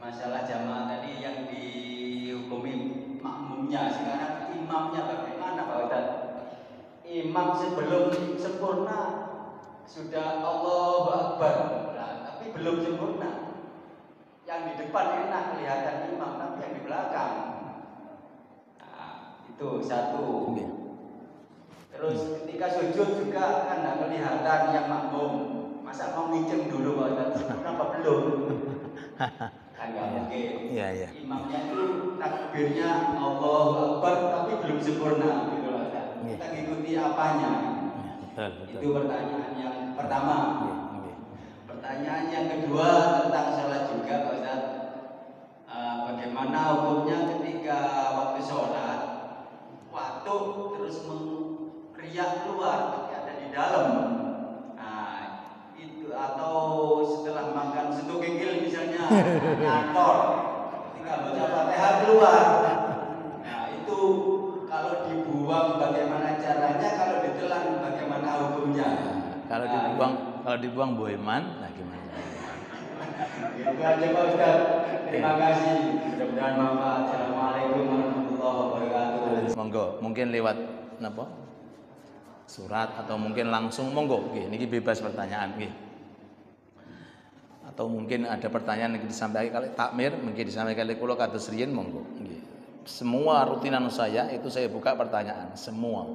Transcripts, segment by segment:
masalah jamaah tadi yang dihukumi makmumnya, sekarang imamnya bagaimana Pak Ustaz? Imam sebelum sempurna sudah Allahu Akbar, nah, tapi belum sempurna. Yang di depan enak kelihatan imam, tapi yang di belakang, nah, itu satu. Terus ketika sujud juga kan nggak kelihatan yang makmum. Masa mau minjem dulu Pak Ustaz? Kenapa belum? Kan nggak mungkin. Iya. Imamnya itu takbirnya Allahu Akbar tapi belum sempurna gitu Pak Ustaz. Kita ngikuti apanya? Betul. Itu pertanyaan yang pertama. Pertanyaan yang kedua tentang salat juga Pak Ustaz. Bagaimana hukumnya ketika waktu sholat terus riak keluar tapi ada di dalam? Nah, itu atau setelah makan satu kikil misalnya ngantor ketika baca Fatihah keluar. Nah, itu kalau dibuang bagaimana caranya, kalau ditelan bagaimana hukumnya? Kalau dibuang boeman, nah gimana? Itu aja Pak Ustaz. Terima kasih. Mudah-mudahan bermanfaat. Assalamualaikum warahmatullahi wabarakatuh. Monggo, mungkin lewat napa? Surat atau mungkin langsung monggo nggih niki bebas pertanyaan nggih. Atau mungkin ada pertanyaan yang disampaikan kali takmir, mungkin disampaikan oleh kula kados riyen monggo nggih. Semua rutinan saya itu saya buka pertanyaan, semua.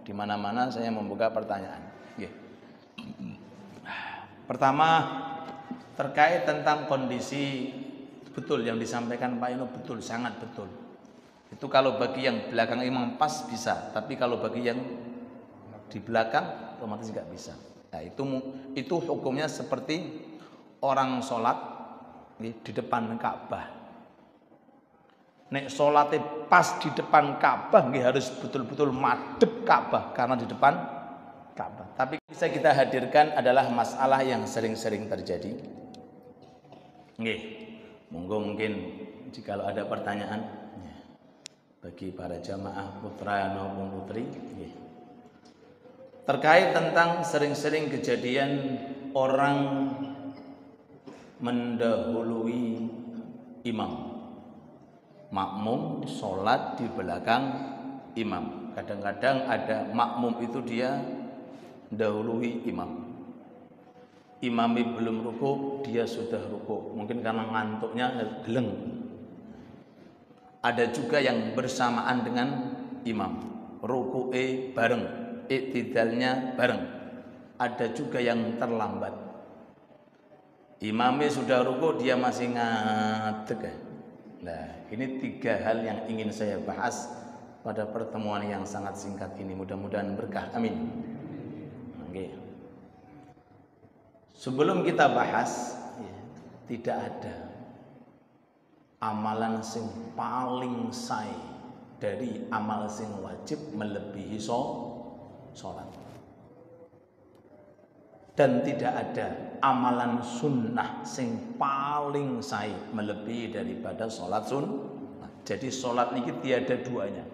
Di mana-mana saya membuka pertanyaan nggih. Pertama terkait tentang kondisi betul yang disampaikan Pak Ino, betul, sangat betul. Itu kalau bagi yang belakang imam pas bisa, tapi kalau bagi yang di belakang otomatis nggak bisa. Nah, itu hukumnya seperti orang sholat di depan Ka'bah. Nek sholatnya pas di depan Ka'bah, harus betul-betul madep Ka'bah karena di depan Ka'bah. Tapi bisa kita hadirkan adalah masalah yang sering-sering terjadi. Nggih, monggo mungkin jika ada pertanyaan bagi para jamaah putra maupun putri, nggih. Terkait tentang sering-sering kejadian orang mendahului imam, makmum sholat di belakang imam. Kadang-kadang ada makmum itu dia dahului imam. Imami belum ruku, dia sudah ruku. Mungkin karena ngantuknya geleng. Ada juga yang bersamaan dengan imam, ruku'e bareng, iktidalnya bareng. Ada juga yang terlambat. Imamnya sudah ruku, dia masih ngadeg. Nah, ini 3 hal yang ingin saya bahas pada pertemuan yang sangat singkat ini. Mudah-mudahan berkah. Amin. Oke. Sebelum kita bahas, tidak ada amalan sing paling sae dari amal sing wajib melebihi sholat. Dan tidak ada amalan sunnah sing paling sae melebihi daripada sholat sunnah. Jadi sholat ini tiada duanya.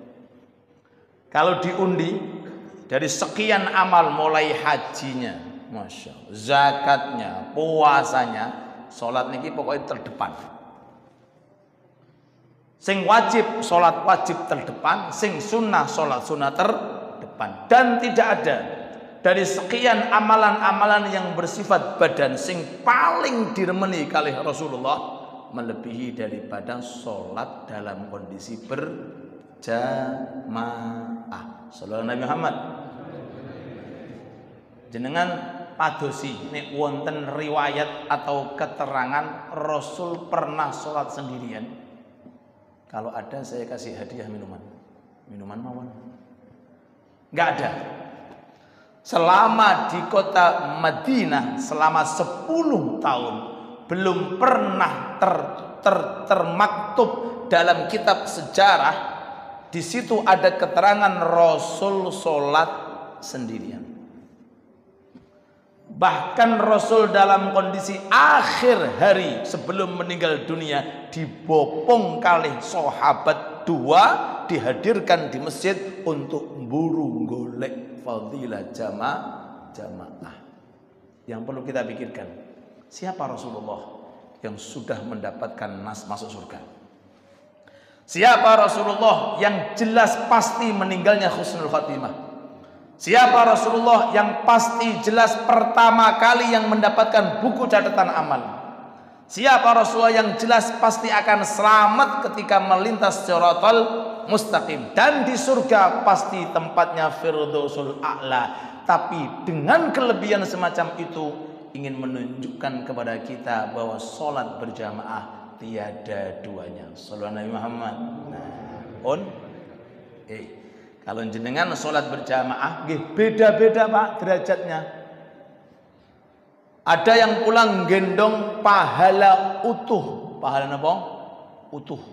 Kalau diundi dari sekian amal, mulai hajinya, masya Allah, zakatnya, puasanya, sholat ini pokoknya terdepan. Sing wajib, sholat wajib terdepan. Sing sunnah, sholat sunnah terdepan. Dan tidak ada dari sekian amalan-amalan yang bersifat badan sing paling diremeni kali Rasulullah melebihi daripada sholat dalam kondisi berjamaah. Sallallahu Nabi Muhammad. Jenengan padosi nek wonten riwayat atau keterangan Rasul pernah sholat sendirian. Kalau ada saya kasih hadiah minuman mawon. Enggak ada. Selama di kota Madinah selama 10 tahun belum pernah termaktub dalam kitab sejarah. Di situ ada keterangan Rasul sholat sendirian. Bahkan Rasul dalam kondisi akhir hari sebelum meninggal dunia dibopong kali sahabat 2 dihadirkan di masjid untuk buru golek fadilah jamaah. Yang perlu kita pikirkan, siapa Rasulullah? yang sudah mendapatkan nas masuk surga. Siapa Rasulullah yang jelas pasti meninggalnya husnul khatimah? Siapa Rasulullah yang pasti jelas pertama kali yang mendapatkan buku catatan amal? Siapa Rasulullah yang jelas pasti akan selamat ketika melintas siratal mustaqim, dan di surga pasti tempatnya firdausul a'la. Tapi dengan kelebihan semacam itu ingin menunjukkan kepada kita bahwa sholat berjamaah tiada duanya. Sallallahu Nabi Muhammad. Kalau jenengan sholat berjamaah, beda-beda Pak derajatnya. Ada yang pulang gendong pahala utuh. Pahala apa? Utuh.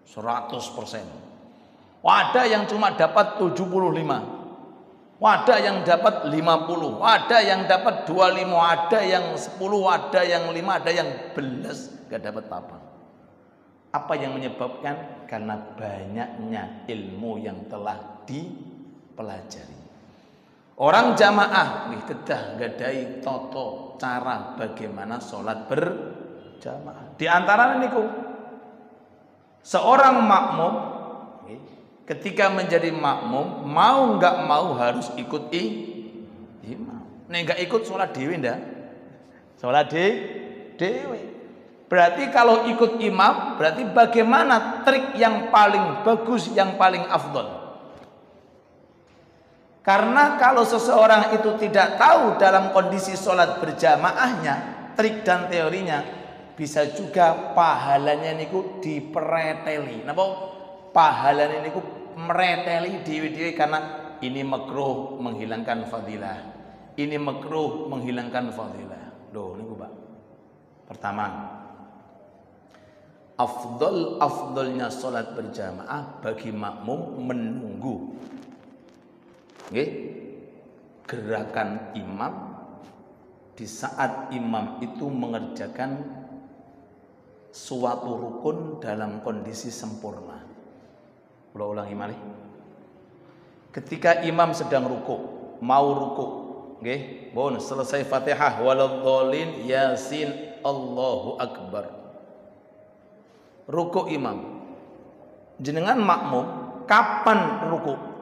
100%. Ada yang cuma dapat 75. Ada yang dapat 50. Ada yang dapat 25. Ada yang 10. Ada yang 5. Ada yang 11. Gak dapat apa-apa. Apa yang menyebabkan? Karena banyaknya ilmu yang telah dipelajari. Orang jamaah kedah gadai toto cara bagaimana sholat berjamaah. Di antara niku seorang makmum ketika menjadi makmum mau nggak mau harus ikut imam. Nek nggak ikut sholat dewi ndak? Sholat dewi. Berarti kalau ikut imam, berarti bagaimana trik yang paling bagus, yang paling afdol? Karena kalau seseorang itu tidak tahu dalam kondisi sholat berjamaahnya, trik dan teorinya, bisa juga pahalanya niku dipereteli. Napa? Pahalanya niku mereteli dewi-dewi karena ini makruh menghilangkan fadilah. Ini makruh menghilangkan fadilah. Loh niku Pak. Pertama, afdolnya sholat berjamaah bagi makmum menunggu gerakan imam di saat imam itu mengerjakan suatu rukun dalam kondisi sempurna. Ulangi malih. Ketika imam sedang ruku, mau ruku, selesai Fatihah waladhdallin Yasin Allahu Akbar. Ruku imam. Jenengan makmum kapan ruku?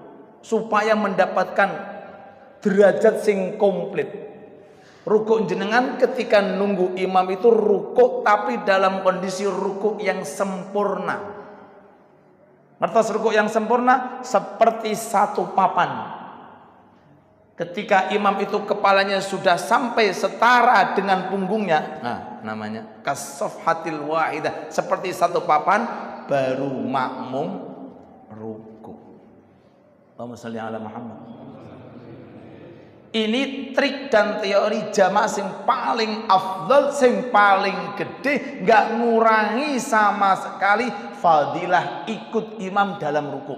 Supaya mendapatkan derajat sing komplit. Ruku jenengan ketika nunggu imam itu ruku tapi dalam kondisi ruku yang sempurna. Ngertos ruku yang sempurna seperti satu papan. Ketika imam itu kepalanya sudah sampai setara dengan punggungnya, namanya kasafhatil wahidah, seperti satu papan, baru makmum ruku. Allahumma shalli ala Muhammad. Ini trik dan teori jamaah sing paling afdal, sing paling gede, nggak ngurangi sama sekali fadilah ikut imam dalam ruku.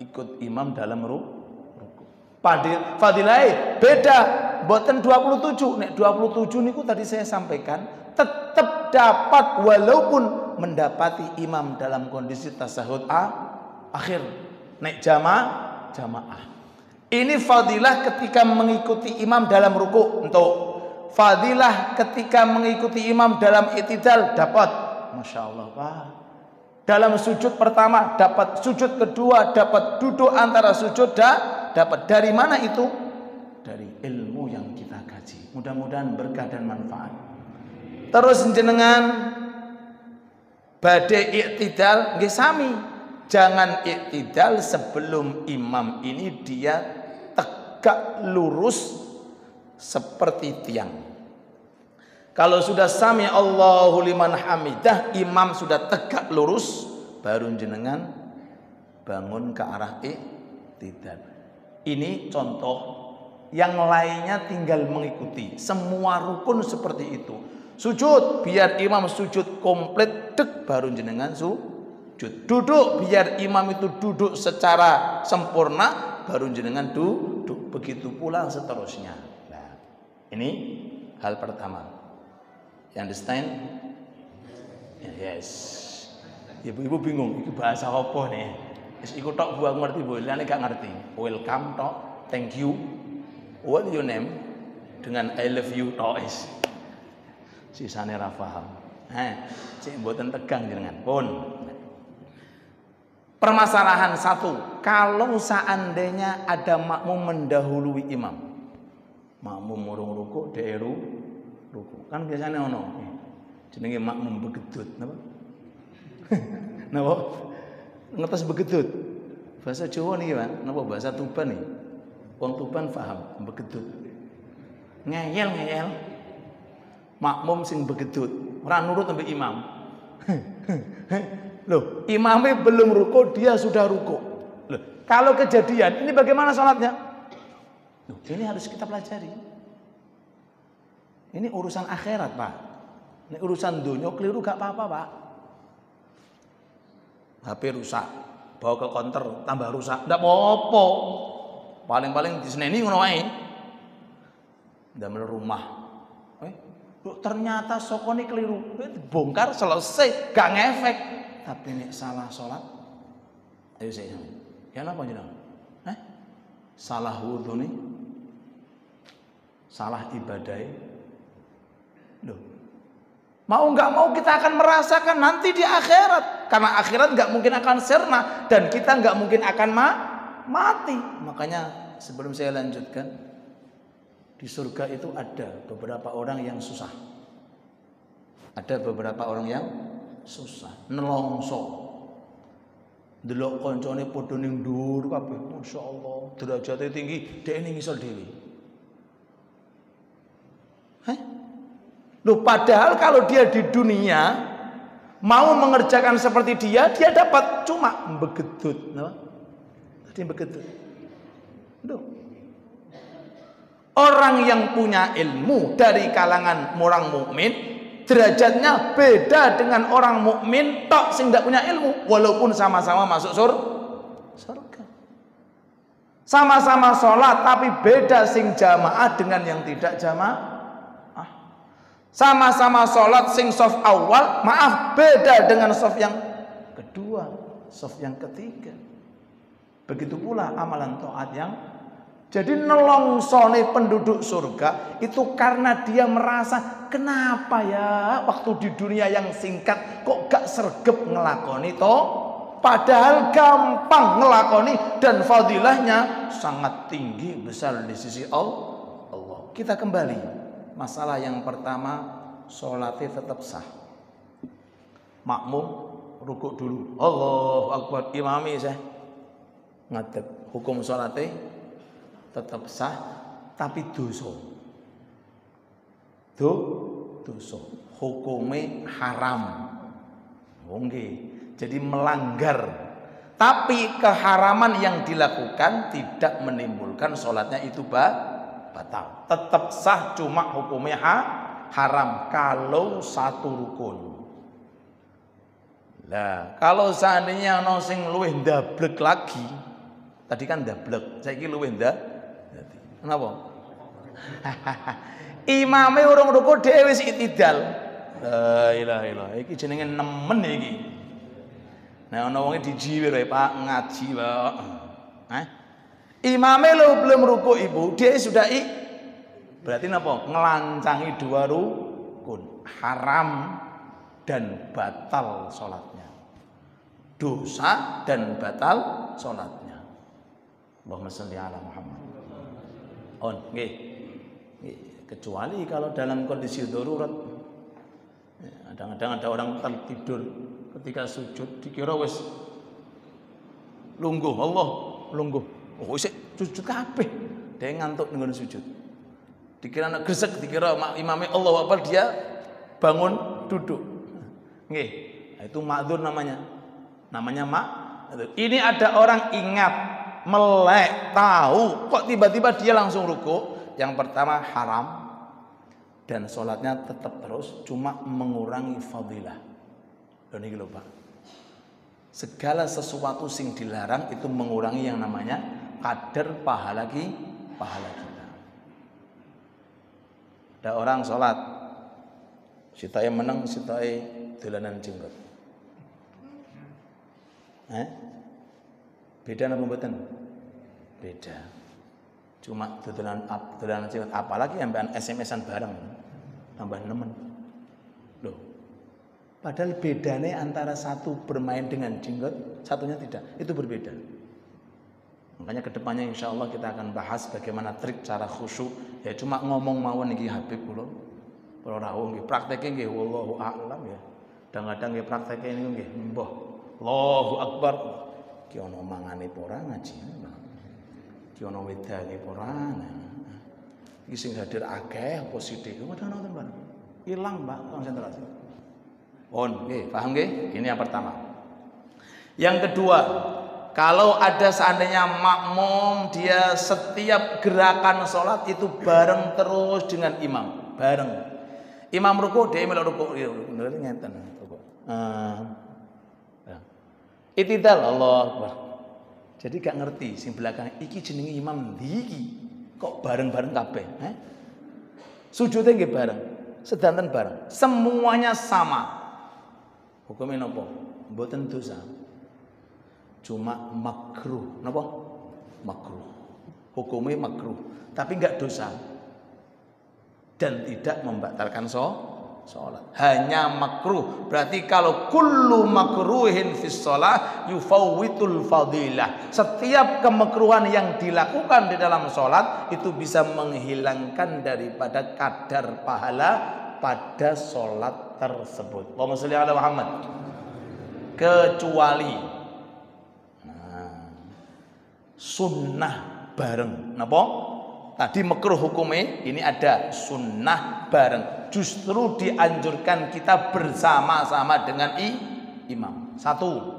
Ikut imam dalam ruku. Fadilahnya beda, mboten 27. Nek 27 niku tadi saya sampaikan tetap dapat walaupun mendapati imam dalam kondisi tasahud akhir. Nek jamaah. Ini fadilah ketika mengikuti imam dalam ruku. Untuk fadilah ketika mengikuti imam dalam i'tidal dapat. Masya Allah Pak. Dalam sujud pertama dapat, sujud kedua dapat, duduk antara sujud dapat. Dari mana itu? Dari ilmu yang kita kaji. Mudah-mudahan berkah dan manfaat. Terus jenengan badai i'tidal nggih sami. Jangan i'tidal sebelum imam ini dia tegak lurus seperti tiang. Kalau sudah sami Allahu liman hamidah, imam sudah tegak lurus, baru jenengan bangun ke arah i'tidal. Ini contoh, yang lainnya tinggal mengikuti. Semua rukun seperti itu. Sujud, biar imam sujud komplit, baru jenengan sujud. Duduk, biar imam itu duduk secara sempurna, baru jenengan duduk. Begitu pula seterusnya. Nah, ini hal pertama. You understand? Yes. Ibu-ibu bingung, itu bahasa apa nih? Iku tok gua ngerti, Bu. Lane gak ngerti. Welcome tok, thank you. What your name? Dengan I love you tok is. sisane ra paham. Cek mboten tegang jenengan. Pun. Permasalahan satu, kalau seandainya ada makmum mendahului imam. Makmum urung ruku, dhek ruku. Kan biasanya ono. Jenenge makmum begedut, napa? Napa? Ngetes begedut. Bahasa Jawa niki, Pak. Napa bahasa Tuban nih? Wong Tuban paham begedut. Ngeyel. Makmum sing begedut, ora nurut sampai imam. Loh, imamnya belum ruku, dia sudah ruku. Loh, kalau kejadian, ini bagaimana sholatnya? Loh, ini harus kita pelajari. Ini urusan akhirat, Pak. Ini urusan dunia, keliru gak apa-apa, Pak. HP rusak, bawa ke counter, tambah rusak, ndak apa-apa. Paling-paling diseneni ngono wae. Ndamel rumah. Ternyata sokone keliru. Bongkar selesai, gak ngefek. Tapi nek salah sholat, ayo saya. Ya napa jenengan? Salah wudu nih, salah ibadah. Loh. Mau nggak mau kita akan merasakan nanti di akhirat. Karena akhirat nggak mungkin akan sirna dan kita nggak mungkin akan mati. Makanya sebelum saya lanjutkan, di surga itu ada beberapa orang yang susah. Ada beberapa orang yang susah, nelongso. Delok koncone padha ning dhuwur kabeh, masyaallah, derajate tinggi, dhek ning ngisor dhewe. Loh, padahal kalau dia di dunia mau mengerjakan seperti dia dapat cuma begedut, no? Tadi begedut. Loh. Orang yang punya ilmu dari kalangan orang mukmin derajatnya beda dengan orang mukmin tok sing ndak punya ilmu, walaupun sama-sama masuk surga. Sama-sama sholat tapi beda sing jamaah dengan yang tidak jamaah. Sama-sama sholat sing soft awal, maaf, beda dengan soft yang kedua, soft yang ketiga. Begitu pula amalan taat yang jadi nelongsone penduduk surga itu karena dia merasa kenapa ya waktu di dunia yang singkat kok gak sergep ngelakoni toh, padahal gampang ngelakoni dan fadilahnya sangat tinggi besar di sisi Allah. Kita kembali. Masalah yang pertama, sholatnya tetap sah. Makmum rukuk dulu. Allahu Akbar. Imami saya ngadeg. Hukum sholatnya tetap sah, tapi dosa. Dosa. Hukumnya haram. Nggih. Jadi melanggar. Tapi keharaman yang dilakukan tidak menimbulkan sholatnya itu batal. Tetap sah, cuma hukumnya haram kalau satu rukun. Lah, kalau seandainya ono sing luwih ndablek lagi, tadi kan ndablek, saiki luwih kenapa? Imame urung ruku dhewe wis itidal. La ilaha illallah. Iki jenenge nemen iki. Nah ana wong dijiwir wae Pak ngaji wae. Imame lo belum ruku ibu, dia sudah berarti apa? Ngelancangi dua rukun, haram dan batal sholatnya, dosa dan batal sholatnya. Allahumma sholli ala Muhammad. Nggih. Kecuali kalau dalam kondisi darurat. Kadang-kadang ada orang tertidur ketika sujud dikira wis lungguh, Allah lungguh. Oh, isih sujud kabeh. Dia ngantuk dengan sujud. Dikira anak gresek, dikira imamnya Allahu Akbar, dia bangun duduk. Nggih, itu ma'dzur namanya. Namanya ma'dzur. Ini ada orang ingat, melek, tahu, kok tiba-tiba dia langsung ruku. Yang pertama haram dan sholatnya tetap terus, cuma mengurangi fadilah. Dan ini lho Pak. Segala sesuatu sing dilarang itu mengurangi yang namanya kadar pahala kita. Ada orang sholat, sitae menang, sitae dolanan jenggot. Beda napa mboten? Beda. Cuma dolanan jenggot, apalagi sampean SMS-an bareng, tambah nemen. Loh. Padahal bedanya antara satu bermain dengan jenggot, satunya tidak. Itu berbeda. Makanya kedepannya insya Allah kita akan bahas bagaimana trik cara khusyuk. Ya cuma ngomong mawon niki Habib kula. Kalau rawuh nggih prakteke nggih wallahu a'lam ya. Kadang-kadang nggih prakteke niku nggih mbah. Allahu Akbar. Ki ana mangane apa ora ngaji. Ki ana wedane apa ora. Iki sing hadir akeh apa sithik. Padahal nonton bareng. Hilang Mbak konsentrasi. Nggih, paham nggih? Ini yang pertama. Yang kedua, kalau ada seandainya makmum dia setiap gerakan sholat itu bareng terus dengan imam, bareng. Imam ruku dia melok ruku, bener ngeten ruku. Itidal Allah Akbar. Jadi gak ngerti sing belakang iki jenenge imam ndi iki. Kok bareng-bareng kabeh, Sujudnya nggih bareng, sedanten bareng. Semuanya sama. Hukumnya napa? Mboten dosa. Cuma makruh. Napa? Makruh. Hukumnya makruh, tapi enggak dosa. Dan tidak membatalkan sholat. Hanya makruh. Berarti kalau kullu makruhin fis shalah yufawwitul fadilah. Setiap kemakruhan yang dilakukan di dalam sholat itu bisa menghilangkan daripada kadar pahala pada sholat tersebut. Allahumma sholli ala Muhammad. Kecuali sunnah bareng. Napa? Tadi makruh hukumnya, ini ada sunnah bareng. Justru dianjurkan kita bersama-sama dengan imam. Satu,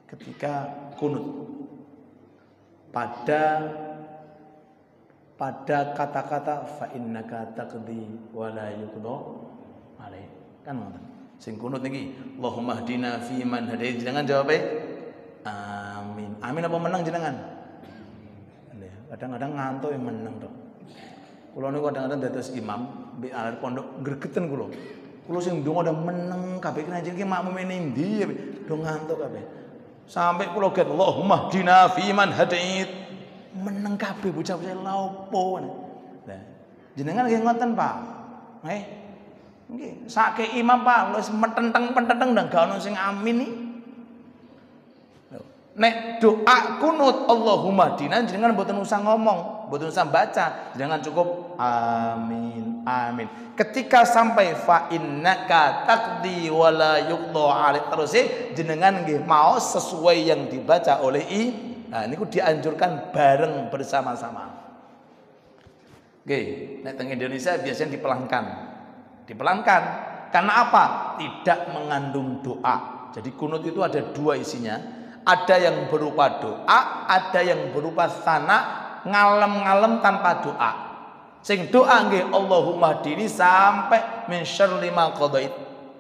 ketika kunut pada kata-kata fa innaka taqdi wa la yuqda alaih. Kan ngoten. Sing kunut niki, Allahumma hdina fi man hadait. Jangan jawab amin. Amin apa menang jenengan? Kadang-kadang ngantuk yang menang dong. Kulo niku kadang-kadang dados imam mbek alir pondok gregeten kulo. Kulo sing ndonga udah meneng kabeh kena jenenge makmum ning ndi do ngantuk kabeh. Sampai kulo get Allahumma hdina fi man hadait. Meneng kabeh bocah-bocah laopo. Nah, jenengan nggih ngoten, Pak. Nggih. Nggih, sake imam Pak, wis metenteng-pententeng ndang gak ono sing amin iki. Nek doa kunut Allahumma hdina jenengan mboten usah ngomong, mboten usah baca, jangan cukup amin amin. Ketika sampai fa innaka taqdi wa la yuqda alaik terus jenengan nggih maos sesuai yang dibaca oleh Nah niku dianjurkan bareng bersama-sama. Nggih, nek teng Indonesia biasanya dipelankan. Dipelankan karena apa? Tidak mengandung doa. Jadi kunut itu ada dua isinya. Ada yang berupa doa, ada yang berupa sana ngalem-ngalem tanpa doa. Sing doa nggih Allahumma hdini sampai min syarri ma qadait.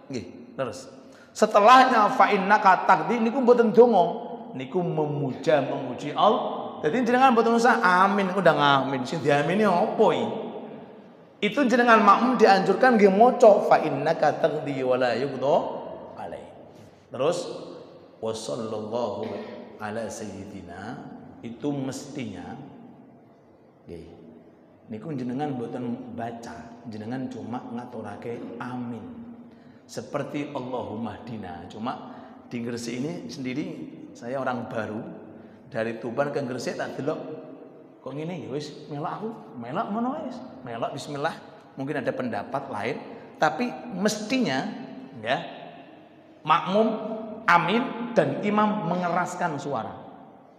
Nggih, terus. Setelahnya fa innaka taqdi niku mboten donga, niku memuji Allah. Jadi jenengan mboten usah amin, udah ngamin. Sing diamini apa iki? Itu jenengan makmum dianjurkan nggih maca fa innaka taqdi wa la yuqda alaih. Terus wa sallallahu ala sayyidina itu mestinya nggih niku jenengan mboten baca, jenengan cuma ngaturake amin seperti Allahumma hdina. Cuma di Gresik ini sendiri saya orang baru dari Tuban ke Gresik tak delok kok ngene ya wis melok aku melok ngono wis melok bismillah. Mungkin ada pendapat lain tapi mestinya ya makmum amin dan imam mengeraskan suara.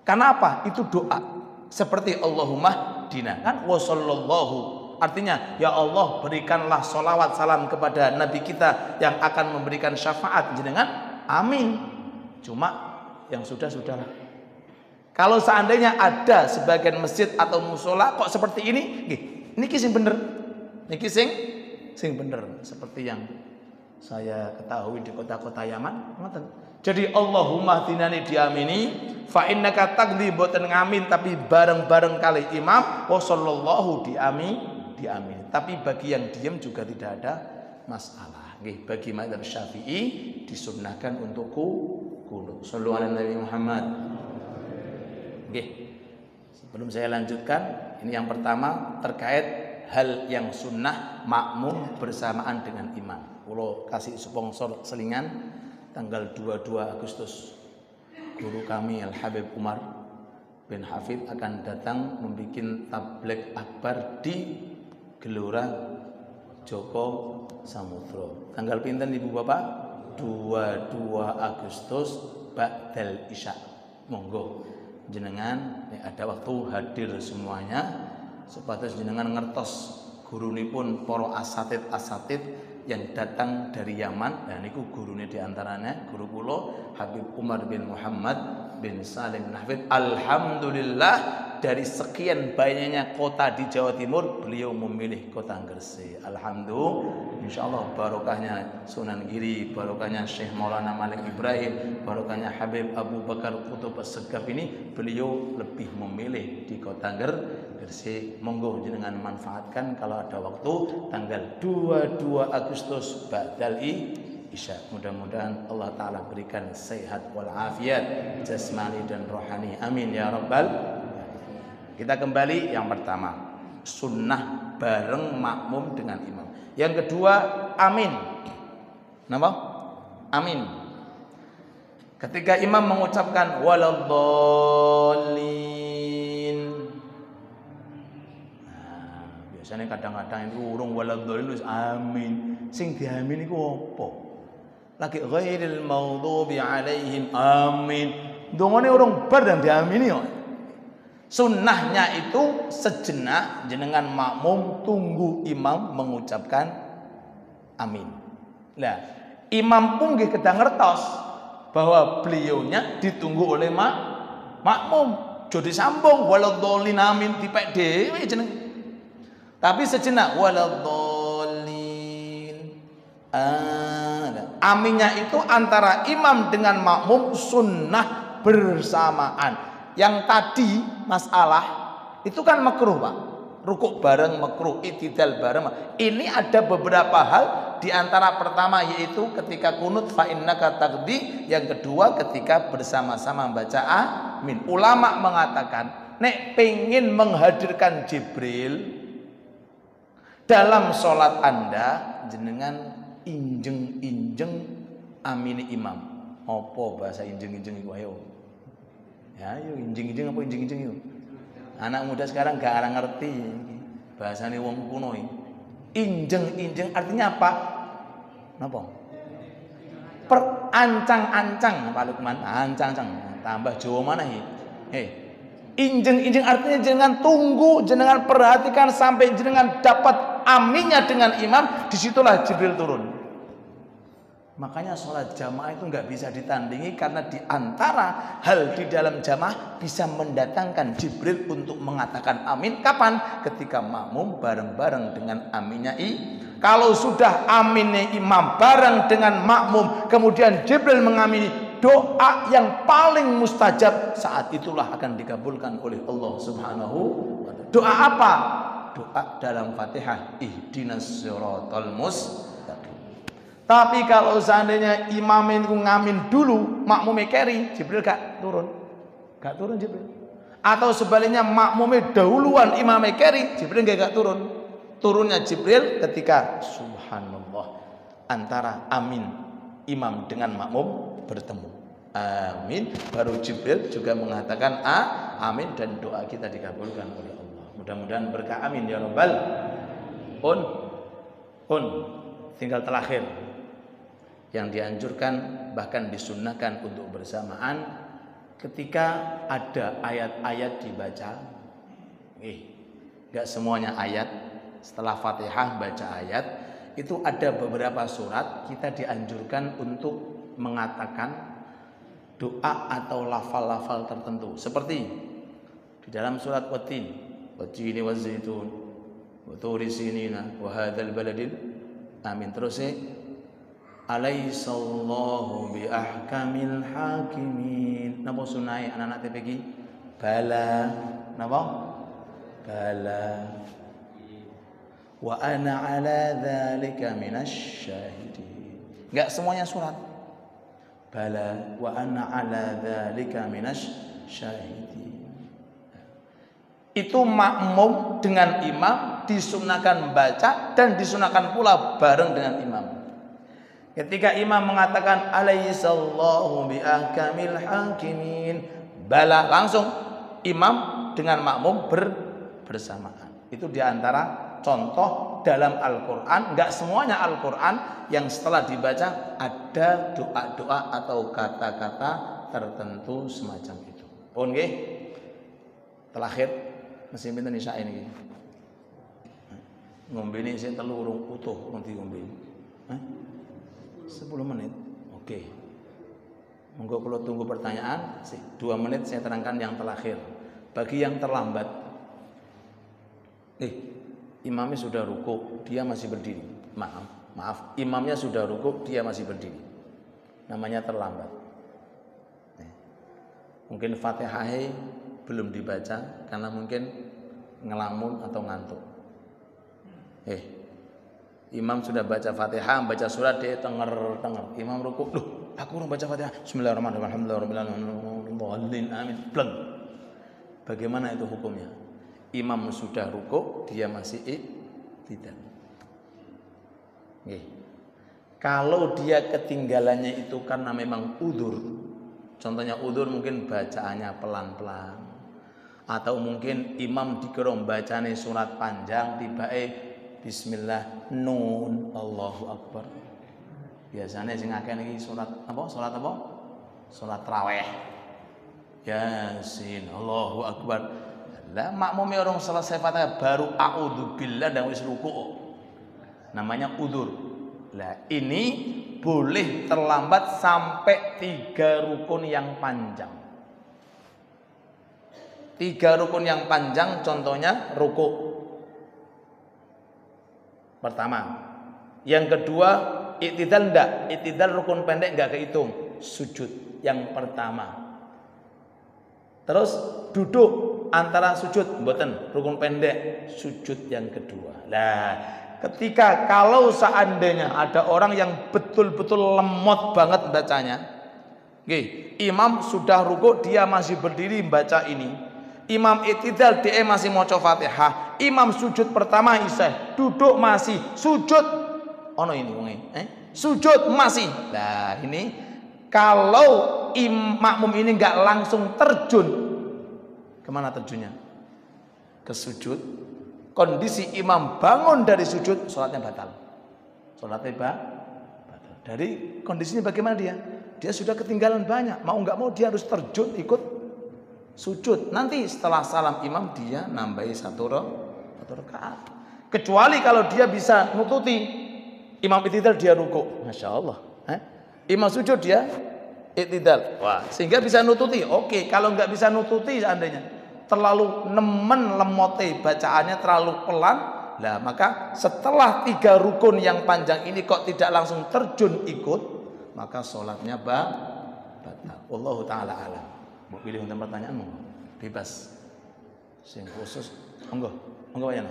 Karena apa? Itu doa. Seperti Allahumma hdina kan wa sallallahu. Artinya ya Allah berikanlah salawat salam kepada nabi kita yang akan memberikan syafaat jenengan. Amin. Cuma yang sudah-sudahlah. Kalau seandainya ada sebagian masjid atau musola kok seperti ini, niki sing bener. Niki sing bener seperti yang saya ketahui di kota-kota Yaman, ngoten. Jadi Allahumma hdinani diamini, fa innaka taqdi boten ngamin tapi bareng-bareng kali imam, wa sallallahu diamin. Tapi bagi yang diam juga tidak ada masalah. Nggih, bagi mazhab Syafi'i disunnahkan untuk kunut. Shallu ala Nabi Muhammad. Nggih. Sebelum saya lanjutkan, ini yang pertama terkait hal yang sunnah makmum bersamaan dengan imam. Kulo kasih sponsor selingan tanggal 22 Agustus. Guru kami Al Habib Umar bin Hafid akan datang membuat tabligh akbar di Gelora Joko Samudro. Tanggal pinten Ibu Bapak? 22 Agustus ba'dal isya. Monggo jenengan ada waktu hadir semuanya supados jenengan ngertos gurunipun para asatid yang datang dari Yaman dan niku gurune diantaranya guru kula Habib Umar bin Muhammad bin Salim bin Hafid. Alhamdulillah dari sekian banyaknya kota di Jawa Timur beliau memilih kota Gresik. Alhamdulillah, insyaallah barokahnya Sunan Giri, barokahnya Syekh Maulana Malik Ibrahim, barokahnya Habib Abu Bakar Qutub As-Segaf ini beliau lebih memilih di kota Gresik. Monggo jenengan manfaatkan kalau ada waktu tanggal 22 Agustus ba'dal isya. Mudah-mudahan Allah Ta'ala berikan sehat walafiat jasmani dan rohani. Amin ya rabbal. Kita kembali yang pertama, sunnah bareng makmum dengan imam. Yang kedua, amin. Kenapa? Amin. Ketika imam mengucapkan waladhdallin. Nah, biasanya kadang-kadang itu urung waladhdallin amin. Sing diamin iku apa? Lagi ghairil maghdubi alaihim amin. Dongane urung bar dan diamini kok. Sunnahnya itu sejenak jenengan makmum tunggu imam mengucapkan amin. Nah, imam pun nggih kedah ngertos bahwa beliaunya ditunggu oleh makmum. Jadi sambung waladhdallin amin dipek dhewe jeneng. Tapi sejenak waladhdallin. Aminnya itu antara imam dengan makmum sunnah bersamaan. Yang tadi masalah itu kan makruh Pak, rukuk bareng makruh, i'tidal bareng. Ini ada beberapa hal, di antara pertama yaitu ketika kunut fa innaka taqdi, yang kedua ketika bersama-sama baca amin. Ulama mengatakan nek pengen menghadirkan Jibril dalam sholat Anda, jenengan injeng-injeng amini imam. Apa bahasa injeng-injeng itu ayo? Ya, yuk injing-injing apa injing-injing yuk. Anak muda sekarang gak arang ngerti bahasane wong kuno iki. Injeng-injeng artinya apa? Napa? Perancang-ancang Pak Lukman, ancang-ancang. Tambah Jawa mana iki? Injeng-injeng artinya jenengan tunggu, jenengan perhatikan sampai jenengan dapat aminnya dengan imam, disitulah Jibril turun. Makanya sholat jamaah itu nggak bisa ditandingi karena di antara hal di dalam jamaah bisa mendatangkan Jibril untuk mengatakan amin. Kapan? Ketika makmum bareng-bareng dengan aminnya Kalau sudah aminnya imam bareng dengan makmum, kemudian Jibril mengamini, doa yang paling mustajab saat itulah akan dikabulkan oleh Allah Subhanahu wa ta'ala. Doa apa? Doa dalam Fatihah, ihdinas siratal mustaqim. Tapi kalau seandainya imam itu ngamin dulu, makmumnya carry, Jibril gak turun. Gak turun Jibril. Atau sebaliknya makmumnya dahuluan, imamnya carry, Jibril gak turun. Turunnya Jibril ketika subhanallah antara amin imam dengan makmum bertemu. Amin. Baru Jibril juga mengatakan amin dan doa kita dikabulkan oleh Allah. Mudah-mudahan berkah amin ya rabbal. Tinggal terakhir yang dianjurkan bahkan disunnahkan untuk bersamaan ketika ada ayat-ayat dibaca. Enggak semuanya ayat. Setelah Fatihah baca ayat, itu ada beberapa surat kita dianjurkan untuk mengatakan doa atau lafal-lafal tertentu. Seperti di dalam surat Wat-Tin, Wat-Tini waz-Zaitun, wa Turi Sinina, wa hadzal baladil amin. Terus alaihissallahu bi ahkamil hakimin. Napa sunai anak-anak TPG? Bala. Napa? Bala. Wa ana ala dzalika minasy syahidin. Enggak semuanya surat. Bala wa ana ala dzalika minasy syahidin. Itu makmum dengan imam disunahkan membaca dan disunahkan pula bareng dengan imam. Ketika imam mengatakan alaihissallahu biahkamil hakimin, bala, langsung imam dengan makmum bersamaan. Itu diantara contoh dalam Al-Quran. Enggak semuanya Al-Quran yang setelah dibaca ada doa-doa atau kata-kata tertentu semacam itu. Pun nggih. Terakhir masih pinten isya ini. Ngombe ini saya telu urung utuh nanti ngombe. 10 menit. Oke. Monggo kalau tunggu pertanyaan, 2 menit saya terangkan yang terakhir. Bagi yang terlambat, imamnya sudah ruku, dia masih berdiri. Maaf, imamnya sudah ruku, dia masih berdiri. Namanya terlambat. Mungkin Fatihah belum dibaca karena mungkin ngelamun atau ngantuk. Imam sudah baca Fatihah, baca surat, dia tenger. Imam ruku, loh, aku belum baca Fatihah. Bismillahirrahmanirrahim. Alhamdulillahirrahmanirrahim. Amin. Pleng. Bagaimana itu hukumnya? Imam sudah ruku, dia masih tidak. Kalau dia ketinggalannya itu karena memang udzur. Contohnya udzur mungkin bacaannya pelan-pelan. Atau mungkin imam dikerong bacane surat panjang, tiba-tiba Bismillah nun Allahu Akbar. Biasanya sing akeh niki salat apa? Salat tarawih. Yasin Allahu Akbar. Lah makmume orang selesai Fatihah baru a'udzubillah dan wis ruku'. Namanya udzur. Lah ini boleh terlambat sampai 3 rukun yang panjang. 3 rukun yang panjang contohnya ruku' pertama. Yang kedua, i'tidal enggak. I'tidal rukun pendek enggak kehitung. Sujud yang pertama. Terus duduk antara sujud, mboten, rukun pendek, sujud yang kedua. Nah, ketika kalau seandainya ada orang yang betul-betul lemot banget bacanya. Imam sudah ruku, dia masih berdiri baca ini. Imam i'tidal dia masih maca Fatihah. Imam sujud pertama isih, duduk masih, sujud ono ini wong sujud masih. Nah, ini kalau makmum ini enggak langsung terjun, kemana terjunnya? Ke sujud. Kondisi imam bangun dari sujud, sholatnya batal. Sholatnya batal. Dari kondisinya bagaimana dia? Dia sudah ketinggalan banyak. Mau enggak mau dia harus terjun ikut sujud. Nanti setelah salam imam dia nambahi 1 rakaat. Kecuali kalau dia bisa nututi imam i'tidal dia ruku. Masya Allah. Imam sujud dia i'tidal. Wah, sehingga bisa nututi. Oke, kalau nggak bisa nututi seandainya terlalu nemen lemote bacaannya terlalu pelan, lah maka setelah 3 rukun yang panjang ini kok tidak langsung terjun ikut, maka sholatnya batal. Wallahu taala alam. Mau pilih untuk pertanyaanmu? Bebas. Sing khusus, monggo ya.